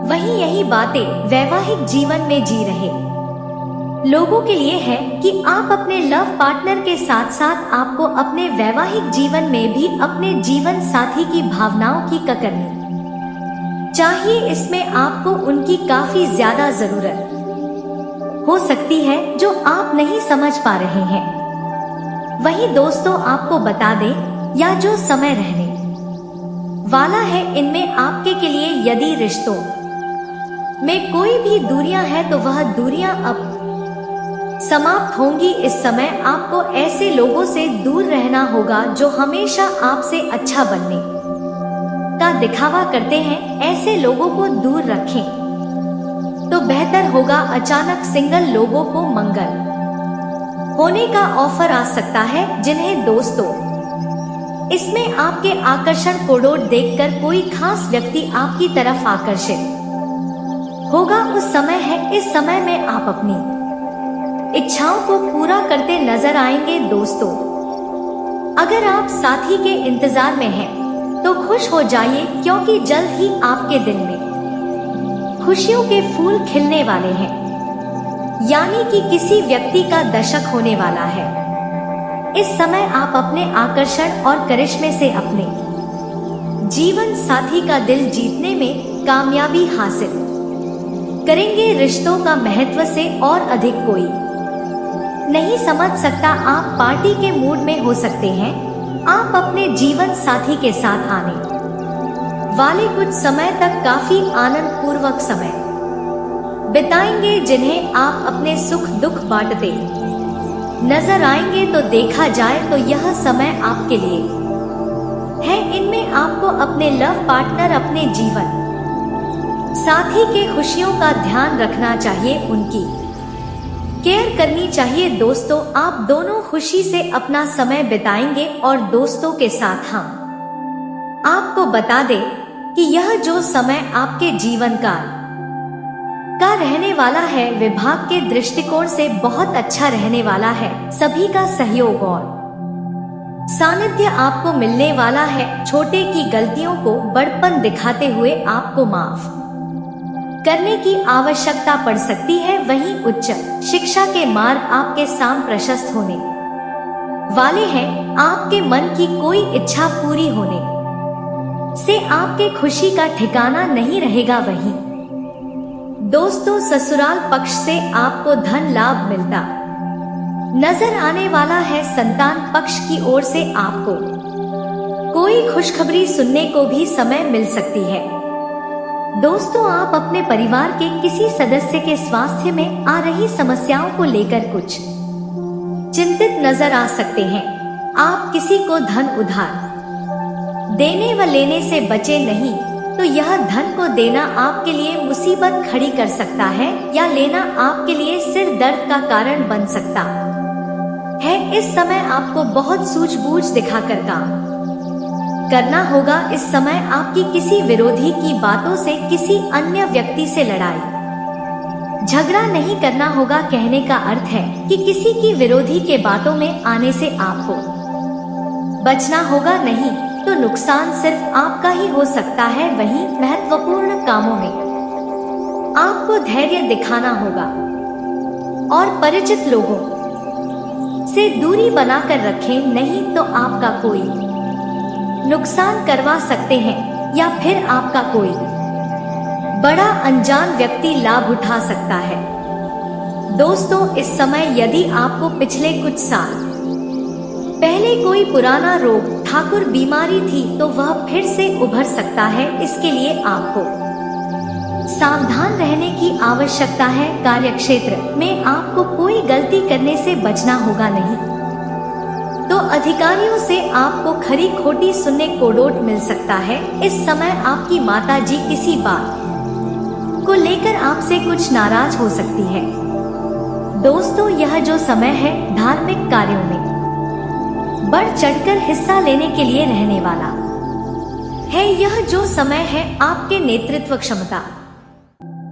वहीं यही बातें वैवाहिक जीवन में जी रहे लोगों के लिए है कि आप अपने लव पार्टनर के साथ साथ आपको अपने वैवाहिक जीवन में भी अपने जीवन साथी की भावनाओं की कद्र करनी चाहिए। इसमें आपको उनकी काफी ज्यादा जरूरत हो सकती है जो आप नहीं समझ पा रहे हैं। वहीं दोस्तों, आपको बता दें या जो समय रहने वाला है इनमें आपके के लिए यदि रिश्तों में कोई भी दूरियां हैं तो वह दूरियां अब समाप्त होंगी। इस समय आपको ऐसे लोगों से दूर रहना होगा जो हमेशा आपसे अच्छा बनने का दिखावा करते हैं। ऐसे लोगों को दूर रखें तो बेहतर होगा। अचानक सिंगल लोगों को मंगल होने का ऑफर आ सकता है जिन्हें दोस्तों इसमें आपके आकर्षण कोडोट देखकर कोई खास व्यक्ति आपकी तरफ आकर्षित होगा। उस समय है, इस समय में आप अपनी इच्छाओं को पूरा करते नजर आएंगे दोस्तों। अगर आप साथी के इंतजार में हैं तो खुश हो जाइए क्योंकि जल्द ही आपके दिल में खुशियों के फूल खिलने वाले हैं, यानी कि किसी व्यक्ति का दशक होने वाला है। इस समय आप अपने आकर्षण और करिश्मे से अपने जीवन साथी का दिल जीतने में कामयाबी हासिल करेंगे। रिश्तों का महत्व से और अधिक कोई नहीं समझ सकता। आप पार्टी के मूड में हो सकते हैं। आप अपने जीवन साथी के साथ आने वाले कुछ समय तक काफी आनंद पूर्वक समय बिताएंगे जिन्हें आप अपने सुख दुख बांटते नजर आएंगे। तो देखा जाए तो यह समय आपके लिए है। इनमें आपको अपने लव पार्टनर, अपने जीवन साथी के खुशियों का ध्यान रखना चाहिए, उनकी केयर करनी चाहिए। दोस्तों, आप दोनों खुशी से अपना समय बिताएंगे और दोस्तों के साथ हम आपको बता दें कि यह जो समय आपके जीवन का रहने वाला है विभाग के दृष्टिकोण से बहुत अच्छा रहने वाला है। सभी का सहयोग और सानिध्य आपको मिलने वाला है। छोटे की गलतियों को बड़पन दिखाते हुए आपको माफ करने की आवश्यकता पड़ सकती है। वहीं उच्च शिक्षा के मार्ग आपके सामने प्रशस्त होने वाले हैं। आपके मन की कोई इच्छा पूरी होने से आपके खुशी का ठिकाना नहीं रहेगा। वहीं दोस्तों, ससुराल पक्ष से आपको धन लाभ मिलता नजर आने वाला है। संतान पक्ष की ओर से आपको कोई खुशखबरी सुनने को भी समय मिल सकती है। दोस्तों, आप अपने परिवार के किसी सदस्य के स्वास्थ्य में आ रही समस्याओं को लेकर कुछ चिंतित नजर आ सकते हैं। आप किसी को धन उधार देने व लेने से बचे नहीं तो यह धन को देना आपके लिए मुसीबत खड़ी कर सकता है या लेना आपके लिए सिर दर्द का कारण बन सकता है। इस समय आपको बहुत सूझबूझ दिखाकर काम करना होगा। इस समय आपकी किसी विरोधी की बातों से किसी अन्य व्यक्ति से लड़ाई झगड़ा नहीं करना होगा। कहने का अर्थ है कि किसी की विरोधी के बातों में आने से आपको बचना होगा, नहीं तो नुकसान सिर्फ आपका ही हो सकता है। वहीं महत्वपूर्ण कामों में आपको धैर्य दिखाना होगा और परिचित लोगों से दूरी बनाकर रखें, नहीं तो आपका कोई नुकसान करवा सकते हैं या फिर आपका कोई बड़ा अनजान व्यक्ति लाभ उठा सकता है। दोस्तों, इस समय यदि आपको पिछले कुछ साल पहले कोई पुराना रोग ठाकुर बीमारी थी तो वह फिर से उभर सकता है। इसके लिए आपको सावधान रहने की आवश्यकता है। कार्यक्षेत्र में आपको कोई गलती करने से बचना होगा, नहीं तो अधिकारियों से आपको खरी खोटी सुनने को डोट मिल सकता है। इस समय आपकी माताजी किसी बात को लेकर आपसे कुछ नाराज हो सकती है। दोस्तों, यह जो समय है धार्मिक कार्यों में बढ़ चढ़कर हिस्सा लेने के लिए रहने वाला है। यह जो समय है आपके नेतृत्व क्षमता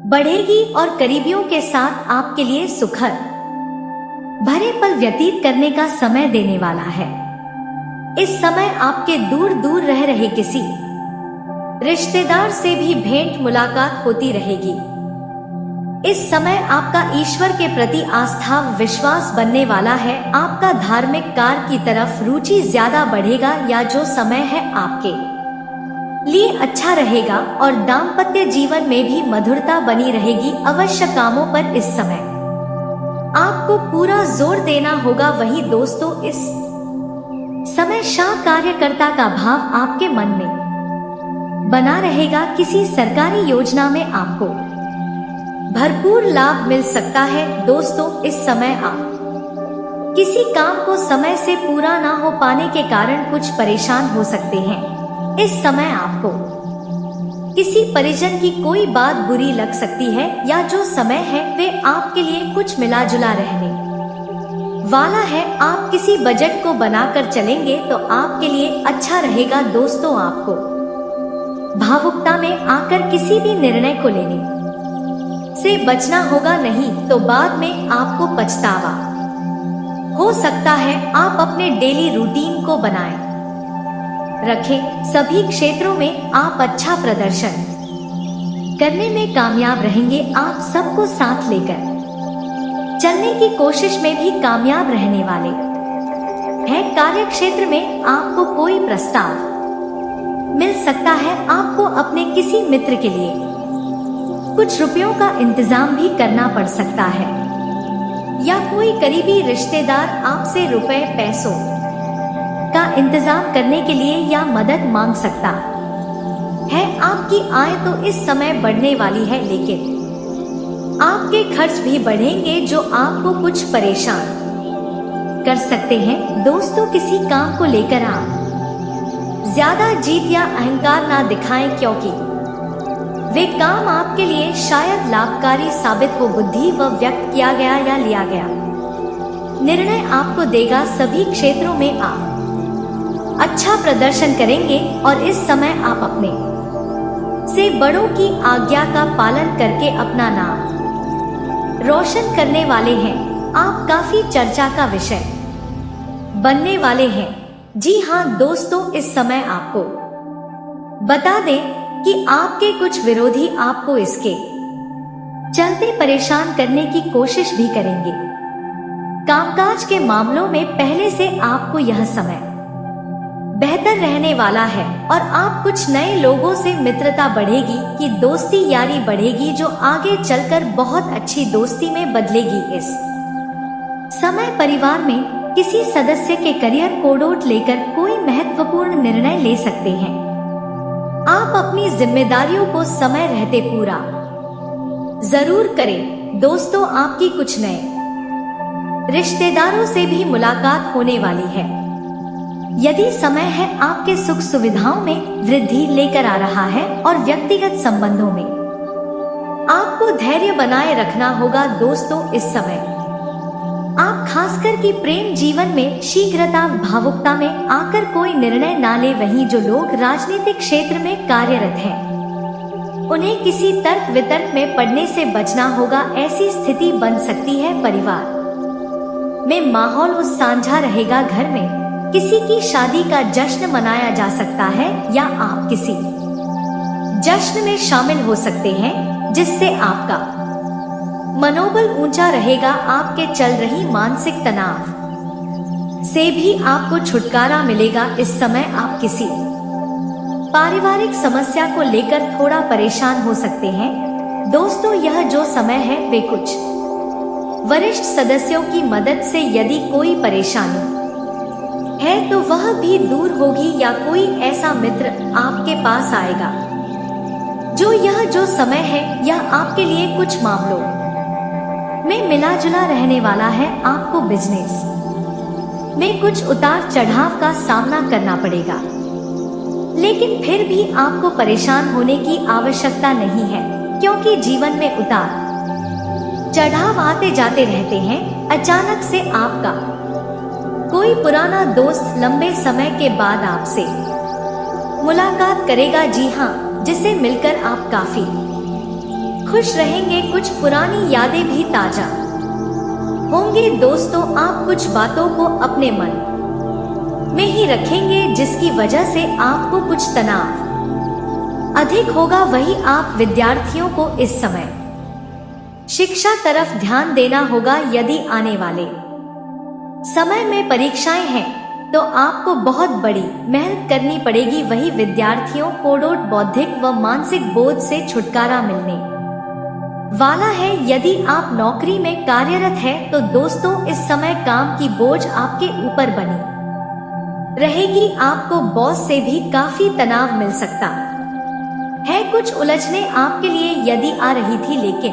बढ़ेगी और करीबियों के साथ आपके लिए सुखद भरे पल व्यतीत करने का समय देने वाला है। इस समय आपके दूर दूर रह रहे किसी रिश्तेदार से भी भेंट मुलाकात होती रहेगी। इस समय आपका ईश्वर के प्रति आस्था विश्वास बनने वाला है। आपका धार्मिक कार्य की तरफ रुचि ज्यादा बढ़ेगा या जो समय है आपके लिए अच्छा रहेगा और दाम्पत्य जीवन में भी मधुरता बनी रहेगी। अवश्य कामों पर इस समय आपको पूरा जोर देना होगा। वही दोस्तों, इस समय शाह कार्यकर्ता का भाव आपके मन में बना रहेगा। किसी सरकारी योजना में आपको भरपूर लाभ मिल सकता है। दोस्तों, इस समय आप किसी काम को समय से पूरा ना हो पाने के कारण कुछ परेशान हो सकते हैं। इस समय आपको किसी परिजन की कोई बात बुरी लग सकती है या जो समय है वे आपके लिए कुछ मिला जुला रहने वाला है। आप किसी बजट को बनाकर चलेंगे तो आपके लिए अच्छा रहेगा। दोस्तों, आपको भावुकता में आकर किसी भी निर्णय को लेने से बचना होगा, नहीं तो बाद में आपको पछतावा हो सकता है। आप अपने डेली रूटीन को बनाएं रखें। सभी क्षेत्रों में आप अच्छा प्रदर्शन करने में कामयाब रहेंगे। आप सबको साथ लेकर चलने की कोशिश में भी कामयाब रहने वाले हैं। कार्य क्षेत्र में आपको कोई प्रस्ताव मिल सकता है। आपको अपने किसी मित्र के लिए कुछ रुपयों का इंतजाम भी करना पड़ सकता है या कोई करीबी रिश्तेदार आपसे रुपए पैसों का इंतजाम करने के लिए या मदद मांग सकता है। आपकी आय तो इस समय बढ़ने वाली है, लेकिन आपके खर्च भी बढ़ेंगे जो आपको कुछ परेशान कर सकते हैं। दोस्तों, किसी काम को लेकर आप ज्यादा जीत या अहंकार ना दिखाएं, क्योंकि वे काम आपके लिए शायद लाभकारी साबित हो। बुद्धि व व्यक्त किया गया या लिया गया निर्णय आपको देगा। सभी क्षेत्रों में आप अच्छा प्रदर्शन करेंगे और इस समय आप अपने से बड़ों की आज्ञा का पालन करके अपना नाम रोशन करने वाले हैं। आप काफी चर्चा का विषय बनने वाले हैं। जी हाँ दोस्तों, इस समय आपको बता दें कि आपके कुछ विरोधी आपको इसके चलते परेशान करने की कोशिश भी करेंगे। कामकाज के मामलों में पहले से आपको यह समय बेहतर रहने वाला है और आप कुछ नए लोगों से मित्रता बढ़ेगी कि दोस्ती यारी बढ़ेगी जो आगे चलकर बहुत अच्छी दोस्ती में बदलेगी। इस समय परिवार में किसी सदस्य के करियर को डोट लेकर कोई महत्वपूर्ण निर्णय ले सकते हैं। आप अपनी जिम्मेदारियों को समय रहते पूरा जरूर करें। दोस्तों, आपकी कुछ नए रिश्तेदारों से भी मुलाकात होने वाली है। यदि समय है आपके सुख सुविधाओं में वृद्धि लेकर आ रहा है और व्यक्तिगत संबंधों में आपको धैर्य बनाए रखना होगा। दोस्तों, इस समय आप खासकर कि प्रेम जीवन में शीघ्रता भावुकता में आकर कोई निर्णय ना ले। वहीं जो लोग राजनीतिक क्षेत्र में कार्यरत हैं उन्हें किसी तर्क वितर्क में पड़ने से बचना होगा। ऐसी स्थिति बन सकती है। परिवार में माहौल उत्साह रहेगा। घर में किसी की शादी का जश्न मनाया जा सकता है या आप किसी जश्न में शामिल हो सकते हैं जिससे आपका मनोबल ऊंचा रहेगा। आपके चल रही मानसिक तनाव से भी आपको छुटकारा मिलेगा। इस समय आप किसी पारिवारिक समस्या को लेकर थोड़ा परेशान हो सकते हैं। दोस्तों, यह जो समय है वे कुछ वरिष्ठ सदस्यों की मदद से यदि कोई परेशानी है तो वह भी दूर होगी या कोई ऐसा मित्र आपके पास आएगा जो समय है यह आपके लिए कुछ मामलों में मिला जुला रहने वाला है। आपको बिजनेस में कुछ उतार चढ़ाव का सामना करना पड़ेगा, लेकिन फिर भी आपको परेशान होने की आवश्यकता नहीं है, क्योंकि जीवन में उतार चढ़ाव आते जाते रहते हैं। अचानक से आपका कोई पुराना दोस्त लंबे समय के बाद आपसे मुलाकात करेगा। जी हाँ, जिसे मिलकर आप काफी खुश रहेंगे। कुछ पुरानी यादें भी ताजा होंगे दोस्तों, आप कुछ बातों को अपने मन में ही रखेंगे जिसकी वजह से आपको कुछ तनाव अधिक होगा। वही आप विद्यार्थियों को इस समय शिक्षा तरफ ध्यान देना होगा। यदि आने वाले समय में परीक्षाएं हैं तो आपको बहुत बड़ी मेहनत करनी पड़ेगी। वही विद्यार्थियों को बौद्धिक व मानसिक बोझ से छुटकारा मिलने वाला है। यदि आप नौकरी में कार्यरत है तो दोस्तों इस समय काम की बोझ आपके ऊपर बनी रहेगी। आपको बॉस से भी काफी तनाव मिल सकता है। कुछ उलझने आपके लिए यदि आ रही थी लेकिन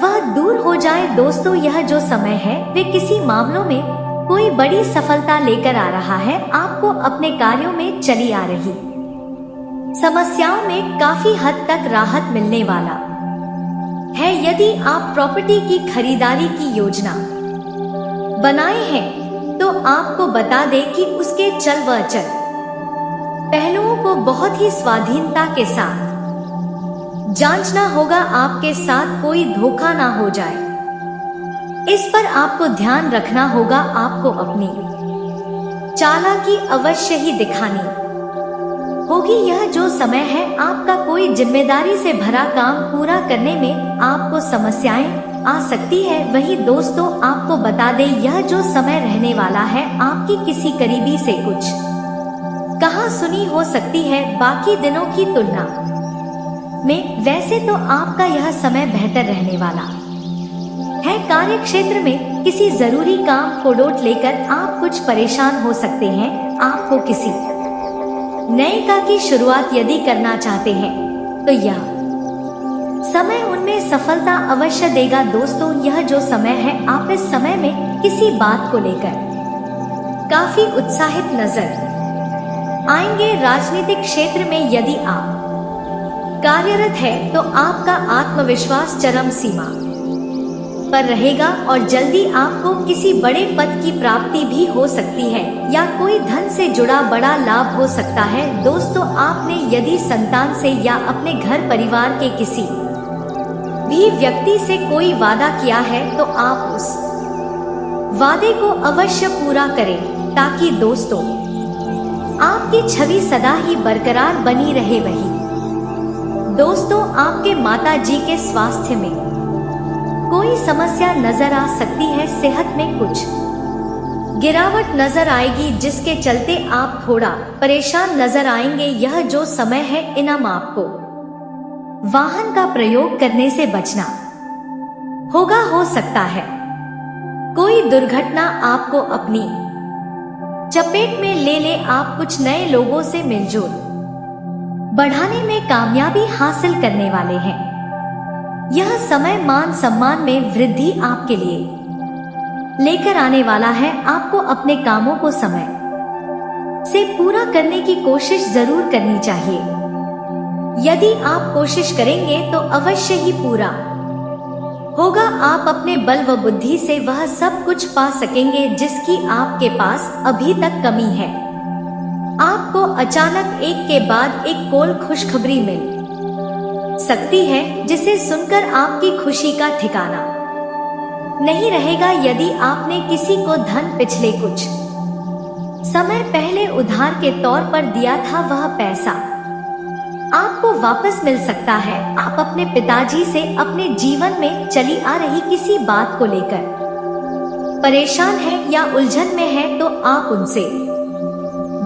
वह दूर हो जाए। दोस्तों यह जो समय है वे किसी मामलों में कोई बड़ी सफलता लेकर आ रहा है। आपको अपने कार्यों में चली आ रही समस्याओं में काफी हद तक राहत मिलने वाला है। यदि आप प्रॉपर्टी की खरीदारी की योजना बनाए हैं तो आपको बता दें कि उसके चल व अचल पहलुओं को बहुत ही स्वाधीनता के साथ जांचना होगा। आपके साथ कोई धोखा ना हो जाए, इस पर आपको ध्यान रखना होगा। आपको अपनी चालाकी अवश्य ही दिखानी होगी। यह जो समय है आपका कोई जिम्मेदारी से भरा काम पूरा करने में आपको समस्याएं आ सकती है। वही दोस्तों आपको बता दें यह जो समय रहने वाला है आपकी किसी करीबी से कुछ कहा सुनी हो सकती है बाकी दिनों की तुलना में। वैसे तो आपका यह समय बेहतर रहने वाला है। कार्य क्षेत्र में किसी जरूरी काम को लेकर आप कुछ परेशान हो सकते हैं। आपको किसी नए काम की शुरुआत यदि करना चाहते हैं तो यह समय उनमें सफलता अवश्य देगा। दोस्तों यह जो समय है आप इस समय में किसी बात को लेकर काफी उत्साहित नजर आएंगे। राजनीतिक क्षेत्र में यदि आप कार्यरत है तो आपका आत्मविश्वास चरम सीमा पर रहेगा और जल्दी आपको किसी बड़े पद की प्राप्ति भी हो सकती है या कोई धन से जुड़ा बड़ा लाभ हो सकता है। दोस्तों आपने यदि संतान से या अपने घर परिवार के किसी भी व्यक्ति से कोई वादा किया है तो आप उस वादे को अवश्य पूरा करें ताकि दोस्तों आपकी छवि सदा ही बरकरार बनी रहे। वही दोस्तों आपके माता जी के स्वास्थ्य में कोई समस्या नजर आ सकती है। सेहत में कुछ गिरावट नजर आएगी जिसके चलते आप थोड़ा परेशान नजर आएंगे। यह जो समय है इनाम आपको वाहन का प्रयोग करने से बचना होगा। हो सकता है कोई दुर्घटना आपको अपनी चपेट में ले ले। आप कुछ नए लोगों से मिलजुल बढ़ाने में कामयाबी हासिल करने वाले हैं। यह समय मान सम्मान में वृद्धि आपके लिए लेकर आने वाला है। आपको अपने कामों को समय से पूरा करने की कोशिश जरूर करनी चाहिए। यदि आप कोशिश करेंगे तो अवश्य ही पूरा होगा। आप अपने बल व बुद्धि से वह सब कुछ पा सकेंगे जिसकी आपके पास अभी तक कमी है। आपको अचानक एक के बाद एक कोल खुशखबरी मिल सकती है जिसे सुनकर आपकी खुशी का ठिकाना नहीं रहेगा। यदि आपने किसी को धन पिछले कुछ समय पहले उधार के तौर पर दिया था वह पैसा आपको वापस मिल सकता है। आप अपने पिताजी से अपने जीवन में चली आ रही किसी बात को लेकर परेशान हैं या उलझन में हैं तो आप उनसे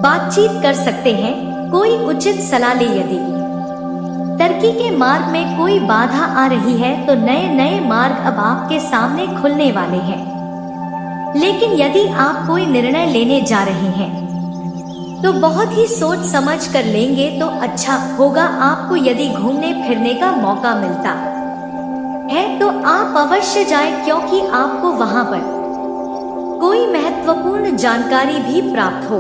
बातचीत कर सकते हैं। कोई उचित सलाह ले। यदि तरक्की के मार्ग में कोई बाधा आ रही है तो नए नए मार्ग अब आपके सामने खुलने वाले हैं। लेकिन यदि आप कोई निर्णय लेने जा रहे हैं तो बहुत ही सोच समझ कर लेंगे तो अच्छा होगा। आपको यदि घूमने फिरने का मौका मिलता है तो आप अवश्य जाएं क्योंकि आपको वहां पर कोई महत्वपूर्ण जानकारी भी प्राप्त हो।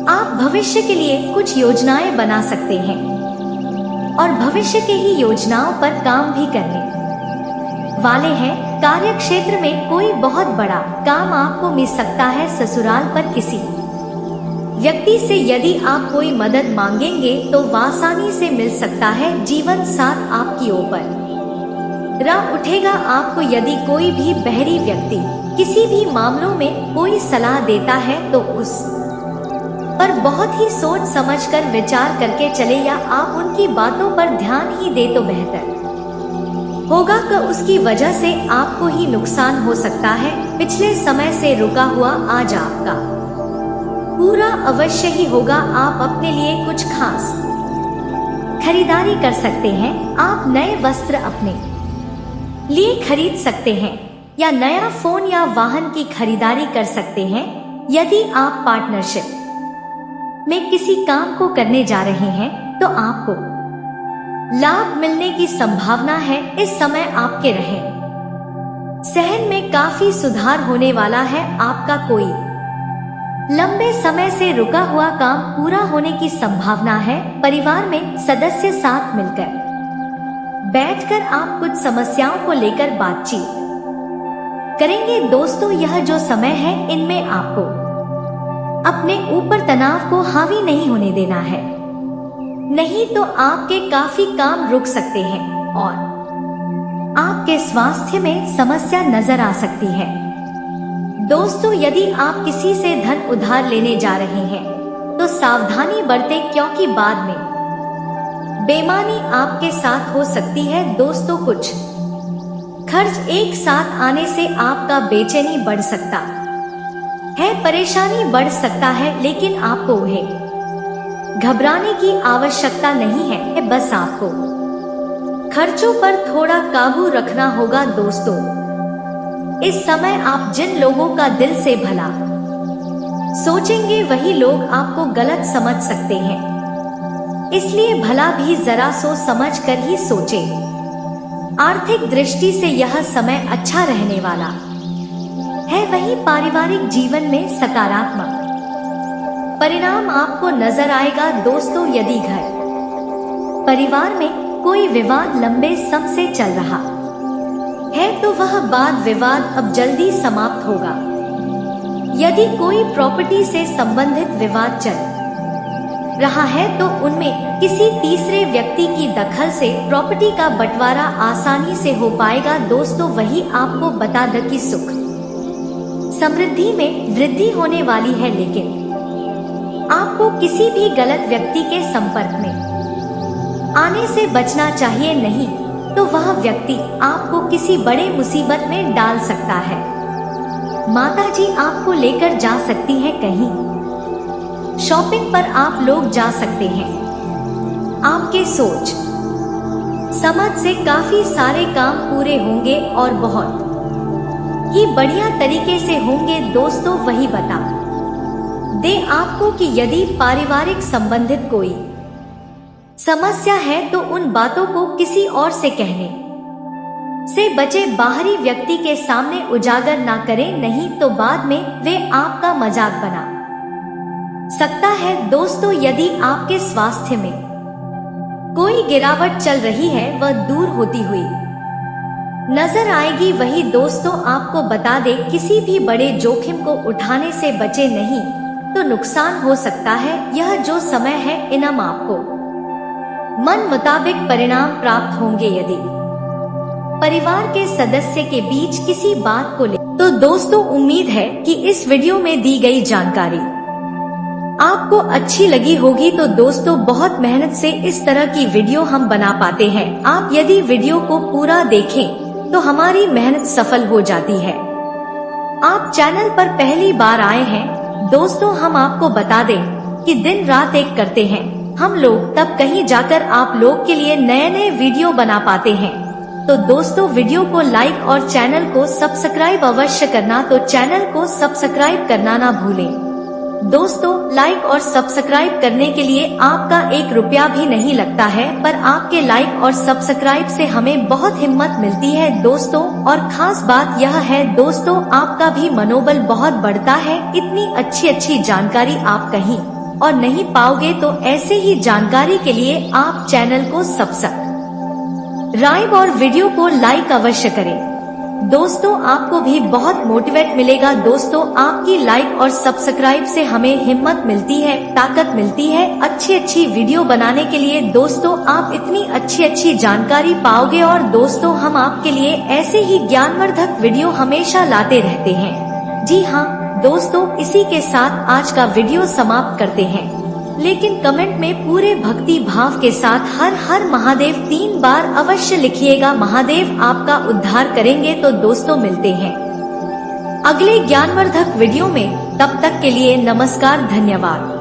आप भविष्य के लिए कुछ योजनाएं बना सकते हैं और भविष्य के ही योजनाओं पर काम भी करने वाले हैं। कार्य क्षेत्र में कोई बहुत बड़ा काम आपको मिल सकता है। ससुराल पर किसी व्यक्ति से यदि आप कोई मदद मांगेंगे तो आसानी से मिल सकता है। जीवन साथ आपकी ओर राह उठेगा आपको। यदि कोई भी बहरी व्यक्ति किसी भी मामलों में कोई सलाह देता है तो उस पर बहुत ही सोच समझकर विचार करके चले, या आप उनकी बातों पर ध्यान ही दे तो बेहतर होगा कि उसकी वजह से आपको ही नुकसान हो सकता है। पिछले समय से रुका हुआ आज आपका पूरा अवश्य ही होगा। आप अपने लिए कुछ खास खरीदारी कर सकते हैं। आप नए वस्त्र अपने लिए खरीद सकते हैं या नया फोन या वाहन की खरीदारी कर सकते हैं। यदि आप पार्टनरशिप में किसी काम को करने जा रहे हैं तो आपको लाभ मिलने की संभावना है। इस समय आपके रहन सहन में काफी सुधार होने वाला है। आपका कोई लंबे समय से रुका हुआ काम पूरा होने की संभावना है। परिवार में सदस्य साथ मिलकर बैठकर आप कुछ समस्याओं को लेकर बातचीत करेंगे। दोस्तों, यह जो समय है इनमें आपको अपने ऊपर तनाव को हावी नहीं होने देना है, नहीं तो आपके काफी काम रुक सकते हैं और आपके स्वास्थ्य में समस्या नजर आ सकती है। दोस्तों, यदि आप किसी से धन उधार लेने जा रहे हैं तो सावधानी बरतें, क्योंकि बाद में बेईमानी आपके साथ हो सकती है। दोस्तों, कुछ खर्च एक साथ आने से आपका बेचैनी बढ़ सकता है, परेशानी बढ़ सकता है, लेकिन आपको उन्हें घबराने की आवश्यकता नहीं है। बस आपको खर्चों पर थोड़ा काबू रखना होगा। दोस्तों, इस समय आप जिन लोगों का दिल से भला सोचेंगे वही लोग आपको गलत समझ सकते हैं, इसलिए भला भी जरा सोच समझ कर ही सोचें। आर्थिक दृष्टि से यह समय अच्छा रहने वाला है। वहीं पारिवारिक जीवन में सकारात्मक परिणाम आपको नजर आएगा। दोस्तों, यदि घर परिवार में कोई विवाद लंबे समय से चल रहा है तो वह वाद विवाद अब जल्दी समाप्त होगा। यदि कोई प्रॉपर्टी से संबंधित विवाद चल रहा है तो उनमें किसी तीसरे व्यक्ति की दखल से प्रॉपर्टी का बंटवारा आसानी से हो पाएगा। दोस्तों, वही आपको बता दें कि सुख समृद्धि में वृद्धि होने वाली है, लेकिन आपको किसी भी गलत व्यक्ति के संपर्क में आने से बचना चाहिए, नहीं तो वह व्यक्ति आपको किसी बड़े मुसीबत में डाल सकता है। माताजी आपको लेकर जा सकती हैं, कहीं शॉपिंग पर आप लोग जा सकते हैं। आपके सोच समझ से काफी सारे काम पूरे होंगे और बहुत ही बढ़िया तरीके से होंगे। दोस्तों, वही बता दे आपको कि यदि पारिवारिक संबंधित कोई समस्या है तो उन बातों को किसी और से कहने से बचे, बाहरी व्यक्ति के सामने उजागर ना करें, नहीं तो बाद में वे आपका मजाक बना सकता है। दोस्तों, यदि आपके स्वास्थ्य में कोई गिरावट चल रही है वह दूर होती हुई नजर आएगी। वही दोस्तों, आपको बता दे किसी भी बड़े जोखिम को उठाने से बचे, नहीं तो नुकसान हो सकता है। यह जो समय है इनाम आपको मन मुताबिक परिणाम प्राप्त होंगे। यदि परिवार के सदस्य के बीच किसी बात को ले तो दोस्तों, उम्मीद है कि इस वीडियो में दी गई जानकारी आपको अच्छी लगी होगी। तो दोस्तों, बहुत मेहनत से इस तरह की वीडियो हम बना पाते हैं। आप यदि वीडियो को पूरा देखें तो हमारी मेहनत सफल हो जाती है। आप चैनल पर पहली बार आए हैं दोस्तों, हम आपको बता दें कि दिन रात एक करते हैं हम लोग, तब कहीं जाकर आप लोग के लिए नए नए वीडियो बना पाते हैं। तो दोस्तों, वीडियो को लाइक और चैनल को सब्सक्राइब अवश्य करना, तो चैनल को सब्सक्राइब करना ना भूलें। दोस्तों, लाइक और सब्सक्राइब करने के लिए आपका 1 रुपया भी नहीं लगता है, पर आपके लाइक और सब्सक्राइब से हमें बहुत हिम्मत मिलती है दोस्तों। और खास बात यह है दोस्तों, आपका भी मनोबल बहुत बढ़ता है। इतनी अच्छी अच्छी जानकारी आप कहीं और नहीं पाओगे, तो ऐसे ही जानकारी के लिए आप चैनल को सब्सक्राइब और वीडियो को लाइक अवश्य करें। दोस्तों आपको भी बहुत मोटिवेट मिलेगा। दोस्तों आपकी लाइक और सब्सक्राइब से हमें हिम्मत मिलती है, ताकत मिलती है अच्छी वीडियो बनाने के लिए। दोस्तों आप इतनी अच्छी जानकारी पाओगे और दोस्तों हम आपके लिए ऐसे ही ज्ञानवर्धक वीडियो हमेशा लाते रहते हैं। जी हाँ दोस्तों, इसी के साथ आज का वीडियो समाप्त करते हैं, लेकिन कमेंट में पूरे भक्ति भाव के साथ हर हर महादेव 3 बार अवश्य लिखिएगा। महादेव आपका उद्धार करेंगे। तो दोस्तों मिलते हैं अगले ज्ञानवर्धक वीडियो में, तब तक के लिए नमस्कार, धन्यवाद।